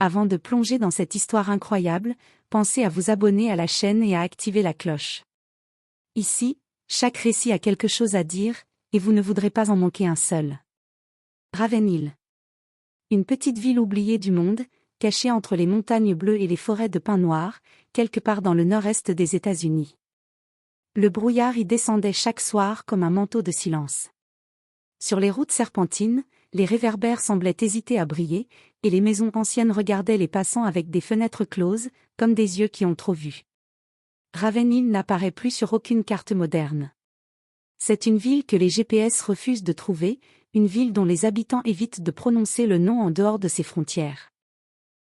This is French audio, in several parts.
Avant de plonger dans cette histoire incroyable, pensez à vous abonner à la chaîne et à activer la cloche. Ici, chaque récit a quelque chose à dire, et vous ne voudrez pas en manquer un seul. Ravenhill. Une petite ville oubliée du monde, cachée entre les montagnes bleues et les forêts de pins noirs, quelque part dans le nord-est des États-Unis. Le brouillard y descendait chaque soir comme un manteau de silence. Sur les routes serpentines, les réverbères semblaient hésiter à briller, et les maisons anciennes regardaient les passants avec des fenêtres closes, comme des yeux qui ont trop vu. Ravenhill n'apparaît plus sur aucune carte moderne. C'est une ville que les GPS refusent de trouver, une ville dont les habitants évitent de prononcer le nom en dehors de ses frontières.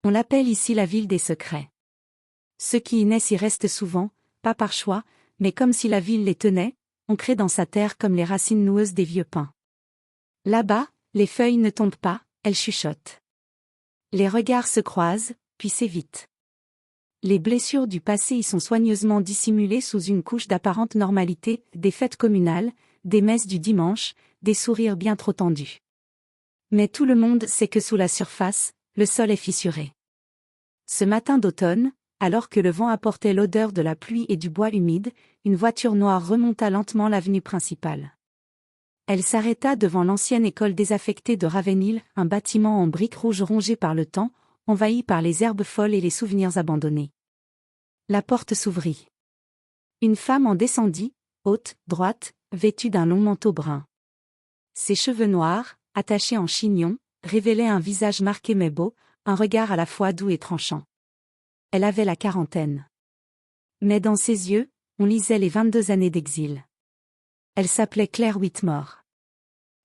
On l'appelle ici la ville des secrets. Ceux qui y naissent y restent souvent, pas par choix, mais comme si la ville les tenait, ancrés dans sa terre comme les racines noueuses des vieux pins. Là-bas, les feuilles ne tombent pas, elles chuchotent. Les regards se croisent, puis s'évitent. Les blessures du passé y sont soigneusement dissimulées sous une couche d'apparente normalité, des fêtes communales, des messes du dimanche, des sourires bien trop tendus. Mais tout le monde sait que sous la surface, le sol est fissuré. Ce matin d'automne, alors que le vent apportait l'odeur de la pluie et du bois humide, une voiture noire remonta lentement l'avenue principale. Elle s'arrêta devant l'ancienne école désaffectée de Ravenhill, un bâtiment en briques rouges rongé par le temps, envahi par les herbes folles et les souvenirs abandonnés. La porte s'ouvrit. Une femme en descendit, haute, droite, vêtue d'un long manteau brun. Ses cheveux noirs, attachés en chignon, révélaient un visage marqué mais beau, un regard à la fois doux et tranchant. Elle avait la quarantaine. Mais dans ses yeux, on lisait les 22 années d'exil. Elle s'appelait Claire Whitmore.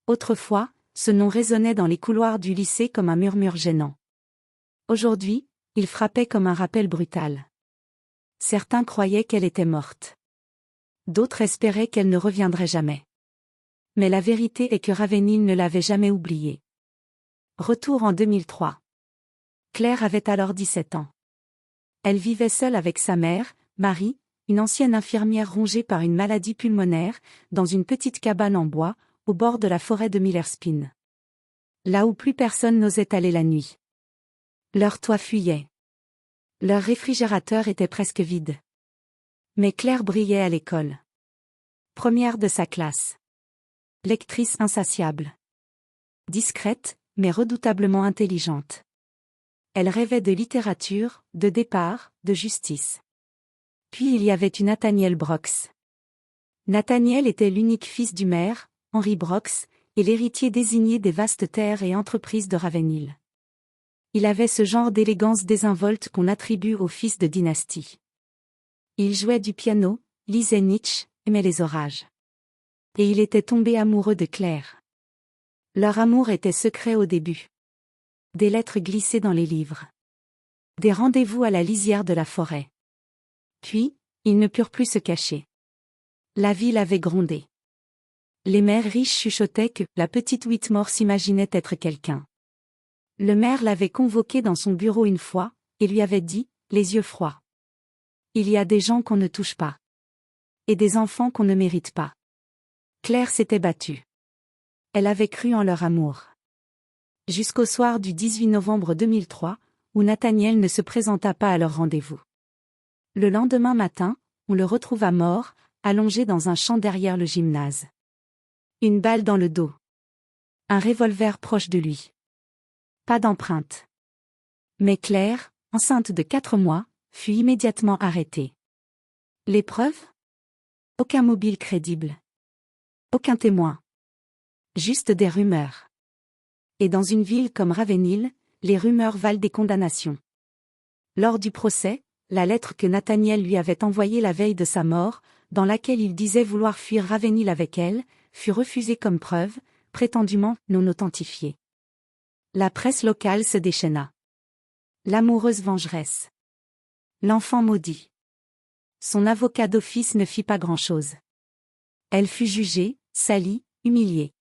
Autrefois, ce nom résonnait dans les couloirs du lycée comme un murmure gênant. Aujourd'hui, il frappait comme un rappel brutal. Certains croyaient qu'elle était morte. D'autres espéraient qu'elle ne reviendrait jamais. Mais la vérité est que Ravenhill ne l'avait jamais oubliée. Retour en 2003. Claire avait alors 17 ans. Elle vivait seule avec sa mère, Marie, une ancienne infirmière rongée par une maladie pulmonaire, dans une petite cabane en bois, au bord de la forêt de Millerspin. Là où plus personne n'osait aller la nuit. Leur toit fuyait. Leur réfrigérateur était presque vide. Mais Claire brillait à l'école. Première de sa classe. Lectrice insatiable. Discrète, mais redoutablement intelligente. Elle rêvait de littérature, de départ, de justice. Puis il y avait une Nathaniel Brooks. Nathaniel était l'unique fils du maire, Henry Brooks, et l'héritier désigné des vastes terres et entreprises de Ravenhill. Il avait ce genre d'élégance désinvolte qu'on attribue aux fils de dynastie. Il jouait du piano, lisait Nietzsche, aimait les orages. Et il était tombé amoureux de Claire. Leur amour était secret au début. Des lettres glissées dans les livres. Des rendez-vous à la lisière de la forêt. Puis, ils ne purent plus se cacher. La ville avait grondé. Les mères riches chuchotaient que la petite Whitmore s'imaginait être quelqu'un. Le maire l'avait convoquée dans son bureau une fois, et lui avait dit, les yeux froids. Il y a des gens qu'on ne touche pas. Et des enfants qu'on ne mérite pas. Claire s'était battue. Elle avait cru en leur amour. Jusqu'au soir du 18 novembre 2003, où Nathaniel ne se présenta pas à leur rendez-vous. Le lendemain matin, on le retrouva mort, allongé dans un champ derrière le gymnase. Une balle dans le dos. Un revolver proche de lui. Pas d'empreinte. Mais Claire, enceinte de 4 mois, fut immédiatement arrêtée. Les preuves ? Aucun mobile crédible. Aucun témoin. Juste des rumeurs. Et dans une ville comme Ravenhill, les rumeurs valent des condamnations. Lors du procès, la lettre que Nathaniel lui avait envoyée la veille de sa mort, dans laquelle il disait vouloir fuir Ravenhill avec elle, fut refusée comme preuve, prétendument non authentifiée. La presse locale se déchaîna. L'amoureuse vengeresse. L'enfant maudit. Son avocat d'office ne fit pas grand-chose. Elle fut jugée, salie, humiliée.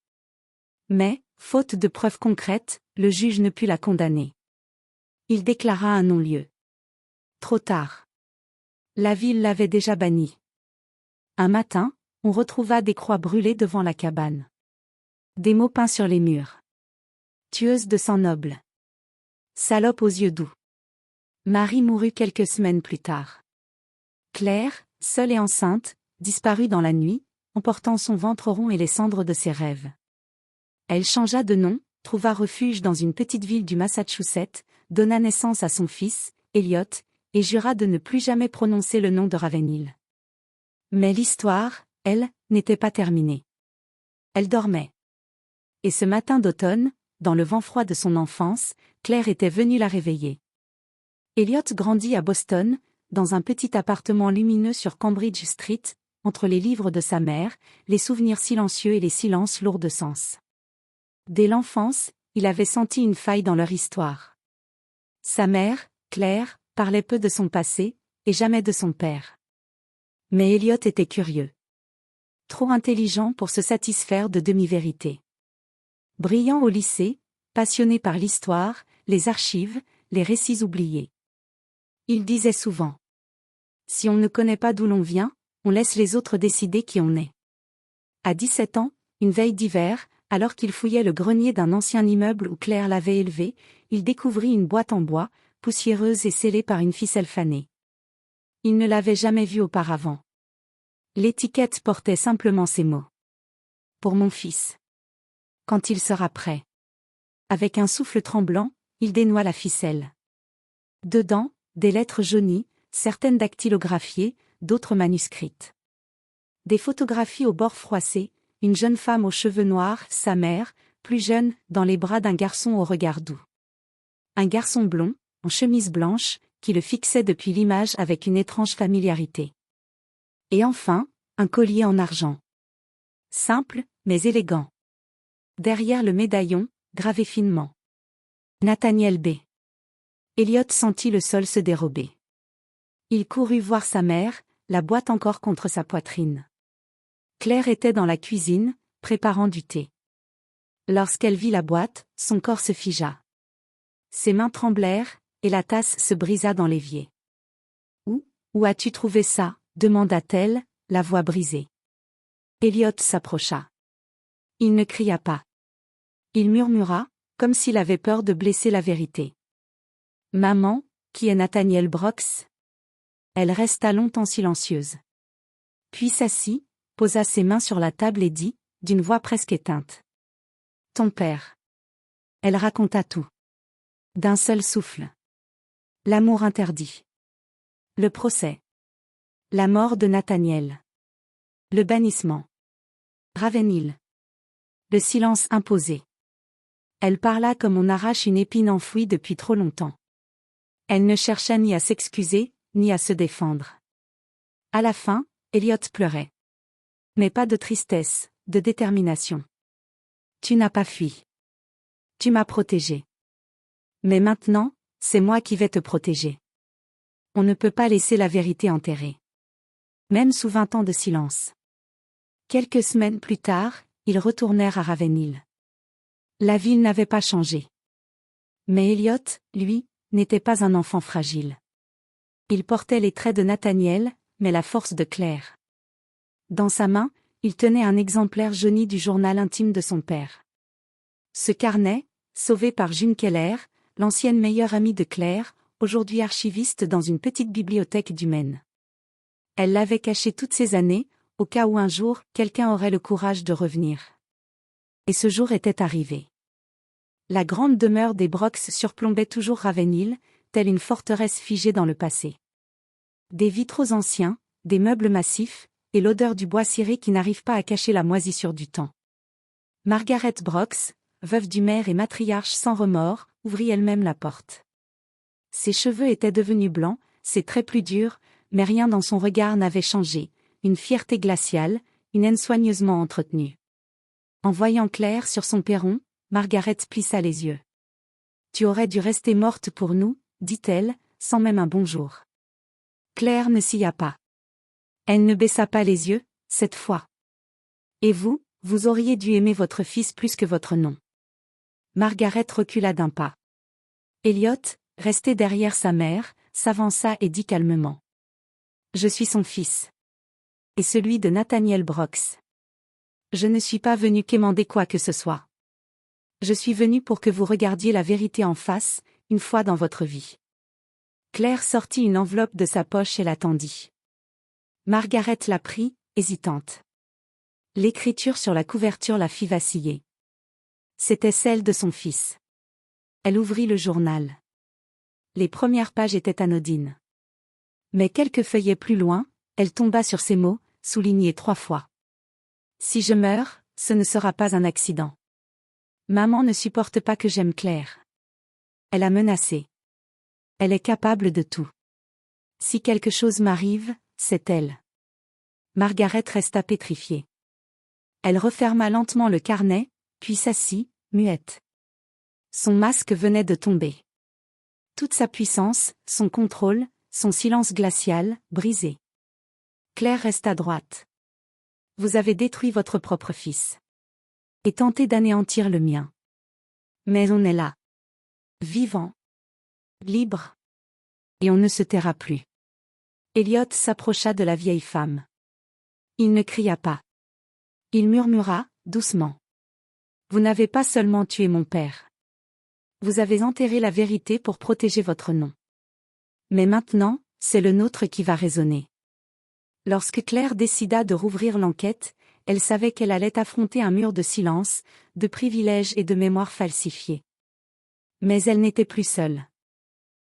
Mais, faute de preuves concrètes, le juge ne put la condamner. Il déclara un non-lieu. Trop tard. La ville l'avait déjà bannie. Un matin, on retrouva des croix brûlées devant la cabane. Des mots peints sur les murs. Tueuse de sang noble. Salope aux yeux doux. Marie mourut quelques semaines plus tard. Claire, seule et enceinte, disparut dans la nuit, emportant son ventre rond et les cendres de ses rêves. Elle changea de nom, trouva refuge dans une petite ville du Massachusetts, donna naissance à son fils, Elliot, et jura de ne plus jamais prononcer le nom de Ravenhill. Mais l'histoire, elle, n'était pas terminée. Elle dormait. Et ce matin d'automne, dans le vent froid de son enfance, Claire était venue la réveiller. Elliot grandit à Boston, dans un petit appartement lumineux sur Cambridge Street, entre les livres de sa mère, les souvenirs silencieux et les silences lourds de sens. Dès l'enfance, il avait senti une faille dans leur histoire. Sa mère, Claire, parlait peu de son passé, et jamais de son père. Mais Elliot était curieux. Trop intelligent pour se satisfaire de demi-vérités. Brillant au lycée, passionné par l'histoire, les archives, les récits oubliés. Il disait souvent : si on ne connaît pas d'où l'on vient, on laisse les autres décider qui on est. À 17 ans, une veille d'hiver, alors qu'il fouillait le grenier d'un ancien immeuble où Claire l'avait élevé, il découvrit une boîte en bois, poussiéreuse et scellée par une ficelle fanée. Il ne l'avait jamais vue auparavant. L'étiquette portait simplement ces mots. Pour mon fils. Quand il sera prêt. Avec un souffle tremblant, il dénoua la ficelle. Dedans, des lettres jaunies, certaines dactylographiées, d'autres manuscrites. Des photographies aux bords froissés, une jeune femme aux cheveux noirs, sa mère, plus jeune, dans les bras d'un garçon au regard doux. Un garçon blond, en chemise blanche, qui le fixait depuis l'image avec une étrange familiarité. Et enfin, un collier en argent. Simple, mais élégant. Derrière le médaillon, gravé finement. Nathaniel B. Elliot sentit le sol se dérober. Il courut voir sa mère, la boîte encore contre sa poitrine. Claire était dans la cuisine, préparant du thé. Lorsqu'elle vit la boîte, son corps se figea. Ses mains tremblèrent, et la tasse se brisa dans l'évier. Où as-tu trouvé ça ? Demanda-t-elle, la voix brisée. Elliot s'approcha. Il ne cria pas. Il murmura, comme s'il avait peur de blesser la vérité. Maman, qui est Nathaniel Brooks ? Elle resta longtemps silencieuse. Puis s'assit, posa ses mains sur la table et dit, d'une voix presque éteinte. Ton père. Elle raconta tout. D'un seul souffle. L'amour interdit. Le procès. La mort de Nathaniel. Le bannissement. Ravenhill. Le silence imposé. Elle parla comme on arrache une épine enfouie depuis trop longtemps. Elle ne chercha ni à s'excuser, ni à se défendre. À la fin, Elliot pleurait. Mais pas de tristesse, de détermination. Tu n'as pas fui. Tu m'as protégé. Mais maintenant, c'est moi qui vais te protéger. On ne peut pas laisser la vérité enterrée. Même sous 20 ans de silence. Quelques semaines plus tard, ils retournèrent à Ravenhill. La ville n'avait pas changé. Mais Elliot, lui, n'était pas un enfant fragile. Il portait les traits de Nathaniel, mais la force de Claire. Dans sa main, il tenait un exemplaire jauni du journal intime de son père. Ce carnet, sauvé par June Keller, l'ancienne meilleure amie de Claire, aujourd'hui archiviste dans une petite bibliothèque du Maine. Elle l'avait caché toutes ces années, au cas où un jour, quelqu'un aurait le courage de revenir. Et ce jour était arrivé. La grande demeure des Brooks surplombait toujours Ravenhill, telle une forteresse figée dans le passé. Des vitraux anciens, des meubles massifs, et l'odeur du bois ciré qui n'arrive pas à cacher la moisissure du temps. Margaret Brooks, veuve du maire et matriarche sans remords, ouvrit elle-même la porte. Ses cheveux étaient devenus blancs, ses traits plus durs, mais rien dans son regard n'avait changé, une fierté glaciale, une haine soigneusement entretenue. En voyant Claire sur son perron, Margaret plissa les yeux. « Tu aurais dû rester morte pour nous, » dit-elle, sans même un bonjour. Claire ne sia pas. Elle ne baissa pas les yeux, cette fois. « Et vous, vous auriez dû aimer votre fils plus que votre nom. » Margaret recula d'un pas. Elliot, resté derrière sa mère, s'avança et dit calmement. « Je suis son fils. Et celui de Nathaniel Brooks. Je ne suis pas venu quémander quoi que ce soit. Je suis venu pour que vous regardiez la vérité en face, une fois dans votre vie. Claire sortit une enveloppe de sa poche et la tendit. Margaret la prit, hésitante. L'écriture sur la couverture la fit vaciller. C'était celle de son fils. Elle ouvrit le journal. Les premières pages étaient anodines. Mais quelques feuillets plus loin, elle tomba sur ces mots, soulignés 3 fois. Si je meurs, ce ne sera pas un accident. Maman ne supporte pas que j'aime Claire. Elle a menacé. Elle est capable de tout. Si quelque chose m'arrive, c'est elle. Margaret resta pétrifiée. Elle referma lentement le carnet, puis s'assit, muette. Son masque venait de tomber. Toute sa puissance, son contrôle, son silence glacial, brisé. Claire resta droite. Vous avez détruit votre propre fils. Et tenté d'anéantir le mien. Mais on est là. Vivant. Libre. Et on ne se taira plus. Elliot s'approcha de la vieille femme. Il ne cria pas. Il murmura, doucement. Vous n'avez pas seulement tué mon père. Vous avez enterré la vérité pour protéger votre nom. Mais maintenant, c'est le nôtre qui va résonner. Lorsque Claire décida de rouvrir l'enquête, elle savait qu'elle allait affronter un mur de silence, de privilèges et de mémoire falsifiée. Mais elle n'était plus seule.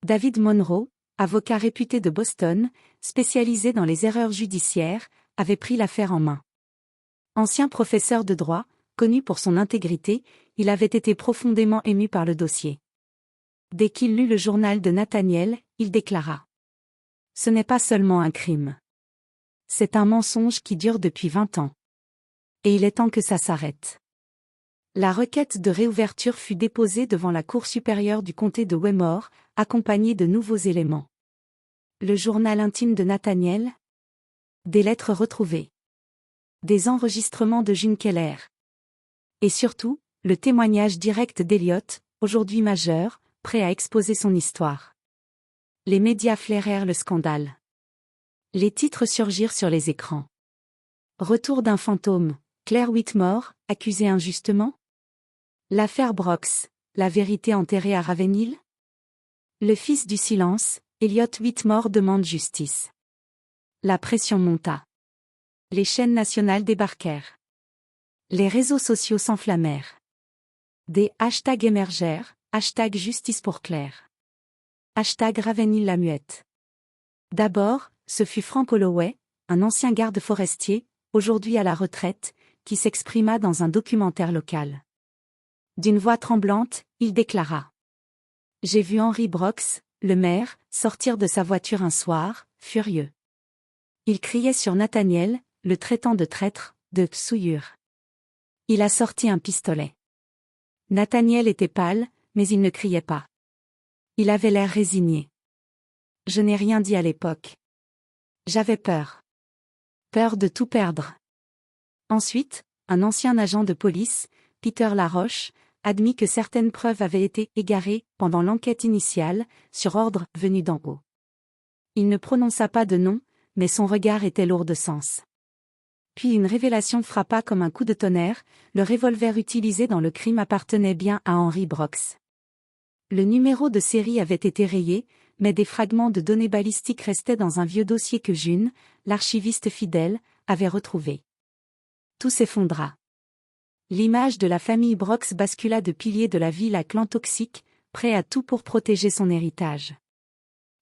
David Monroe, avocat réputé de Boston, spécialisé dans les erreurs judiciaires, avait pris l'affaire en main. Ancien professeur de droit, connu pour son intégrité, il avait été profondément ému par le dossier. Dès qu'il lut le journal de Nathaniel, il déclara. Ce n'est pas seulement un crime. C'est un mensonge qui dure depuis 20 ans. Et il est temps que ça s'arrête. La requête de réouverture fut déposée devant la Cour supérieure du comté de Weymore, accompagnée de nouveaux éléments. Le journal intime de Nathaniel. Des lettres retrouvées. Des enregistrements de June Keller. Et surtout, le témoignage direct d'Elliot, aujourd'hui majeur, prêt à exposer son histoire. Les médias flairèrent le scandale. Les titres surgirent sur les écrans. Retour d'un fantôme, Claire Whitmore, accusée injustement. L'affaire Brox, la vérité enterrée à Ravenhill. Le fils du silence, Elliot Whitmore demande justice. La pression monta. Les chaînes nationales débarquèrent. Les réseaux sociaux s'enflammèrent. Des hashtags émergèrent, hashtag justice pour Claire. Hashtag Ravenhill la muette. D'abord, ce fut Frank Holloway, un ancien garde forestier, aujourd'hui à la retraite, qui s'exprima dans un documentaire local. D'une voix tremblante, il déclara. J'ai vu Henry Brox, le maire, sortir de sa voiture un soir, furieux. Il criait sur Nathaniel, le traitant de traître, de souillure. Il a sorti un pistolet. Nathaniel était pâle, mais il ne criait pas. Il avait l'air résigné. Je n'ai rien dit à l'époque. J'avais peur. Peur de tout perdre. Ensuite, un ancien agent de police, Peter Laroche, admit que certaines preuves avaient été égarées pendant l'enquête initiale, sur ordre venu d'en haut. Il ne prononça pas de nom, mais son regard était lourd de sens. Puis une révélation frappa comme un coup de tonnerre, le revolver utilisé dans le crime appartenait bien à Henry Brox. Le numéro de série avait été rayé, mais des fragments de données balistiques restaient dans un vieux dossier que June, l'archiviste fidèle, avait retrouvé. Tout s'effondra. L'image de la famille Brox bascula de pilier de la ville à clan toxique, prêt à tout pour protéger son héritage.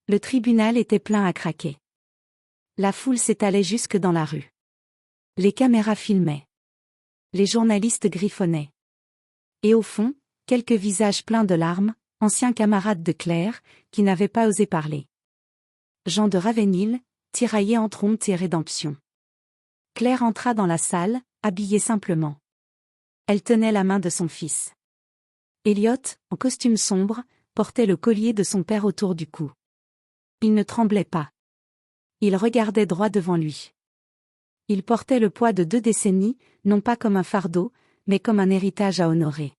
Le tribunal était plein à craquer. La foule s'étalait jusque dans la rue. Les caméras filmaient. Les journalistes griffonnaient. Et au fond, quelques visages pleins de larmes, anciens camarades de Claire, qui n'avaient pas osé parler. Jean de Ravenhill, tiraillé entre honte et rédemption. Claire entra dans la salle, habillée simplement. Elle tenait la main de son fils. Elliot, en costume sombre, portait le collier de son père autour du cou. Il ne tremblait pas. Il regardait droit devant lui. Il portait le poids de 2 décennies, non pas comme un fardeau, mais comme un héritage à honorer.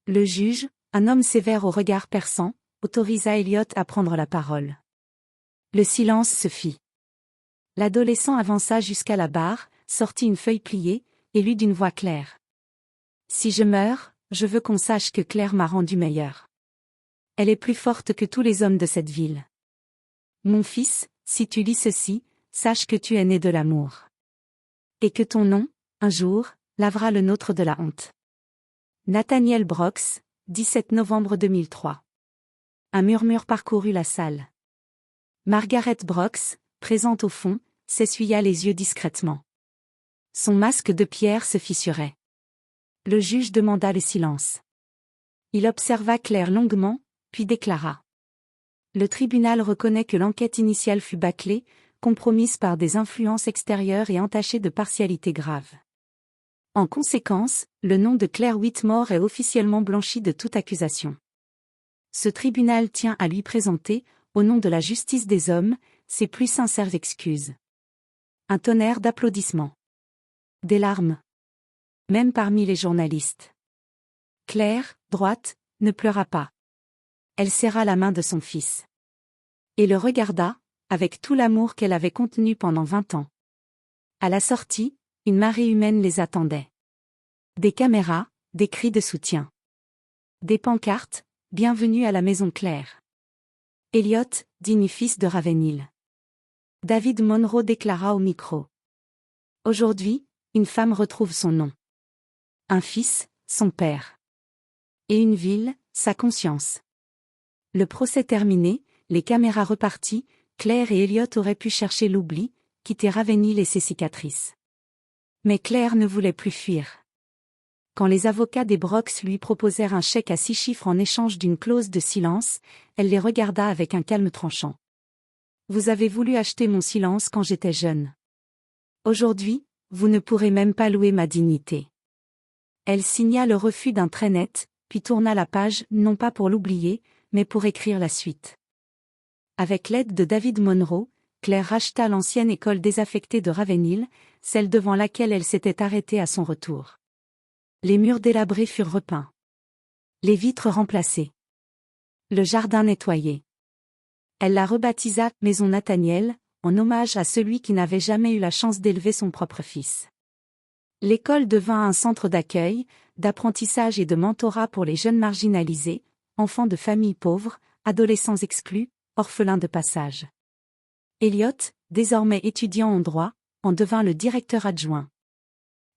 Le juge, un homme sévère au regard perçant, autorisa Elliot à prendre la parole. Le silence se fit. L'adolescent avança jusqu'à la barre, sortit une feuille pliée, et lut d'une voix claire. Si je meurs, je veux qu'on sache que Claire m'a rendu meilleur. Elle est plus forte que tous les hommes de cette ville. Mon fils, si tu lis ceci, sache que tu es né de l'amour. Et que ton nom, un jour, lavera le nôtre de la honte. Nathaniel Brooks, 17 novembre 2003. Un murmure parcourut la salle. Margaret Brooks, présente au fond, s'essuya les yeux discrètement. Son masque de pierre se fissurait. Le juge demanda le silence. Il observa Claire longuement, puis déclara. Le tribunal reconnaît que l'enquête initiale fut bâclée, compromise par des influences extérieures et entachée de partialité grave. En conséquence, le nom de Claire Whitmore est officiellement blanchi de toute accusation. Ce tribunal tient à lui présenter, au nom de la justice des hommes, ses plus sincères excuses. Un tonnerre d'applaudissements. Des larmes. Même parmi les journalistes. Claire, droite, ne pleura pas. Elle serra la main de son fils. Et le regarda, avec tout l'amour qu'elle avait contenu pendant 20 ans. À la sortie, une marée humaine les attendait. Des caméras, des cris de soutien. Des pancartes, bienvenue à la maison Claire. Elliot, digne fils de Ravenhill. David Monroe déclara au micro. Aujourd'hui, une femme retrouve son nom. Un fils, son père. Et une ville, sa conscience. Le procès terminé, les caméras reparties, Claire et Elliot auraient pu chercher l'oubli, quitter Ravenhill et ses cicatrices. Mais Claire ne voulait plus fuir. Quand les avocats des Brooks lui proposèrent un chèque à 6 chiffres en échange d'une clause de silence, elle les regarda avec un calme tranchant. Vous avez voulu acheter mon silence quand j'étais jeune. Aujourd'hui, vous ne pourrez même pas louer ma dignité. Elle signa le refus d'un trait net, puis tourna la page, non pas pour l'oublier, mais pour écrire la suite. Avec l'aide de David Monroe, Claire racheta l'ancienne école désaffectée de Ravenhill, celle devant laquelle elle s'était arrêtée à son retour. Les murs délabrés furent repeints. Les vitres remplacées. Le jardin nettoyé. Elle la rebaptisa « Maison Nathaniel », en hommage à celui qui n'avait jamais eu la chance d'élever son propre fils. L'école devint un centre d'accueil, d'apprentissage et de mentorat pour les jeunes marginalisés, enfants de familles pauvres, adolescents exclus, orphelins de passage. Elliot, désormais étudiant en droit, en devint le directeur adjoint.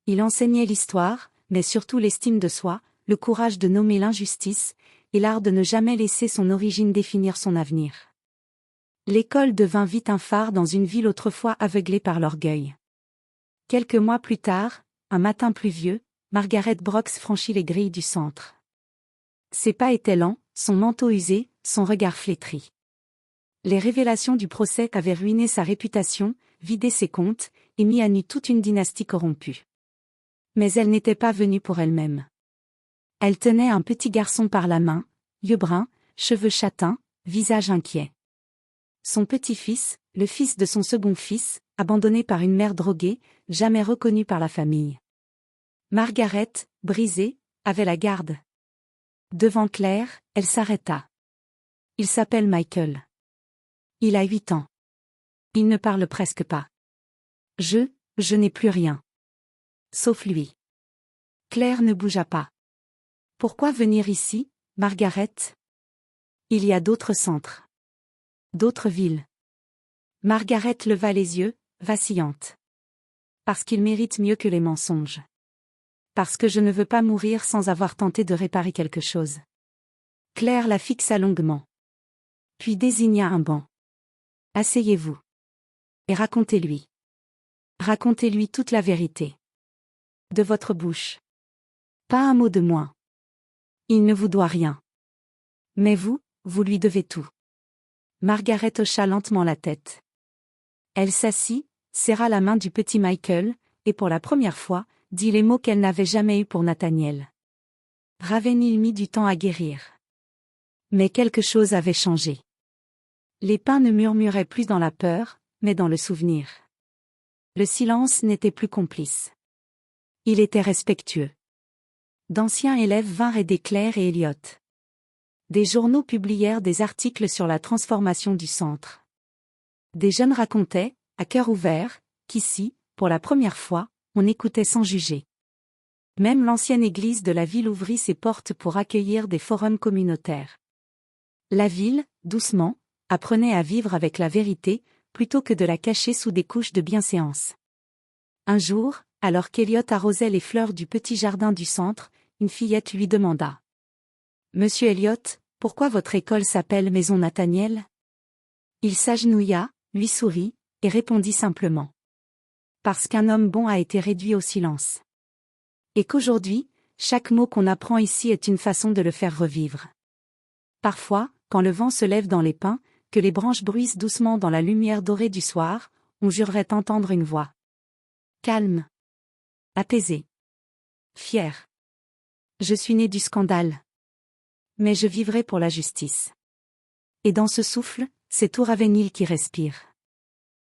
Il enseignait l'histoire, mais surtout l'estime de soi, le courage de nommer l'injustice, et l'art de ne jamais laisser son origine définir son avenir. L'école devint vite un phare dans une ville autrefois aveuglée par l'orgueil. Quelques mois plus tard, un matin pluvieux, Margaret Brooks franchit les grilles du centre. Ses pas étaient lents, son manteau usé, son regard flétri. Les révélations du procès avaient ruiné sa réputation, vidé ses comptes, et mis à nu toute une dynastie corrompue. Mais elle n'était pas venue pour elle-même. Elle tenait un petit garçon par la main, yeux bruns, cheveux châtains, visage inquiet. Son petit-fils, le fils de son second fils, abandonné par une mère droguée, jamais reconnu par la famille. Margaret, brisée, avait la garde. Devant Claire, elle s'arrêta. Il s'appelle Michael. Il a 8 ans. Il ne parle presque pas. Je n'ai plus rien. Sauf lui. Claire ne bougea pas. Pourquoi venir ici, Margaret? Il y a d'autres centres. D'autres villes. Margaret leva les yeux, vacillante. Parce qu'il mérite mieux que les mensonges. Parce que je ne veux pas mourir sans avoir tenté de réparer quelque chose. Claire la fixa longuement. Puis désigna un banc. Asseyez-vous. Et racontez-lui. Racontez-lui toute la vérité. De votre bouche. Pas un mot de moins. Il ne vous doit rien. Mais vous lui devez tout. Margaret hocha lentement la tête. Elle s'assit, serra la main du petit Michael, et pour la première fois, dit les mots qu'elle n'avait jamais eus pour Nathaniel. Ravenhill mit du temps à guérir. Mais quelque chose avait changé. Les pins ne murmuraient plus dans la peur, mais dans le souvenir. Le silence n'était plus complice. Il était respectueux. D'anciens élèves vinrent aider Claire et Elliot. Des journaux publièrent des articles sur la transformation du centre. Des jeunes racontaient, à cœur ouvert, qu'ici, pour la première fois, on écoutait sans juger. Même l'ancienne église de la ville ouvrit ses portes pour accueillir des forums communautaires. La ville, doucement, apprenait à vivre avec la vérité, plutôt que de la cacher sous des couches de bienséance. Un jour, alors qu'Eliot arrosait les fleurs du petit jardin du centre, une fillette lui demanda. « Monsieur Eliot, pourquoi votre école s'appelle Maison Nathaniel ?» Il s'agenouilla, lui sourit, et répondit simplement. « Parce qu'un homme bon a été réduit au silence. Et qu'aujourd'hui, chaque mot qu'on apprend ici est une façon de le faire revivre. Parfois, quand le vent se lève dans les pins, que les branches bruissent doucement dans la lumière dorée du soir, on jurerait entendre une voix. Calme. Apaisée. Fière. Je suis né du scandale. Mais je vivrai pour la justice. Et dans ce souffle, c'est tout Ravenhill qui respire.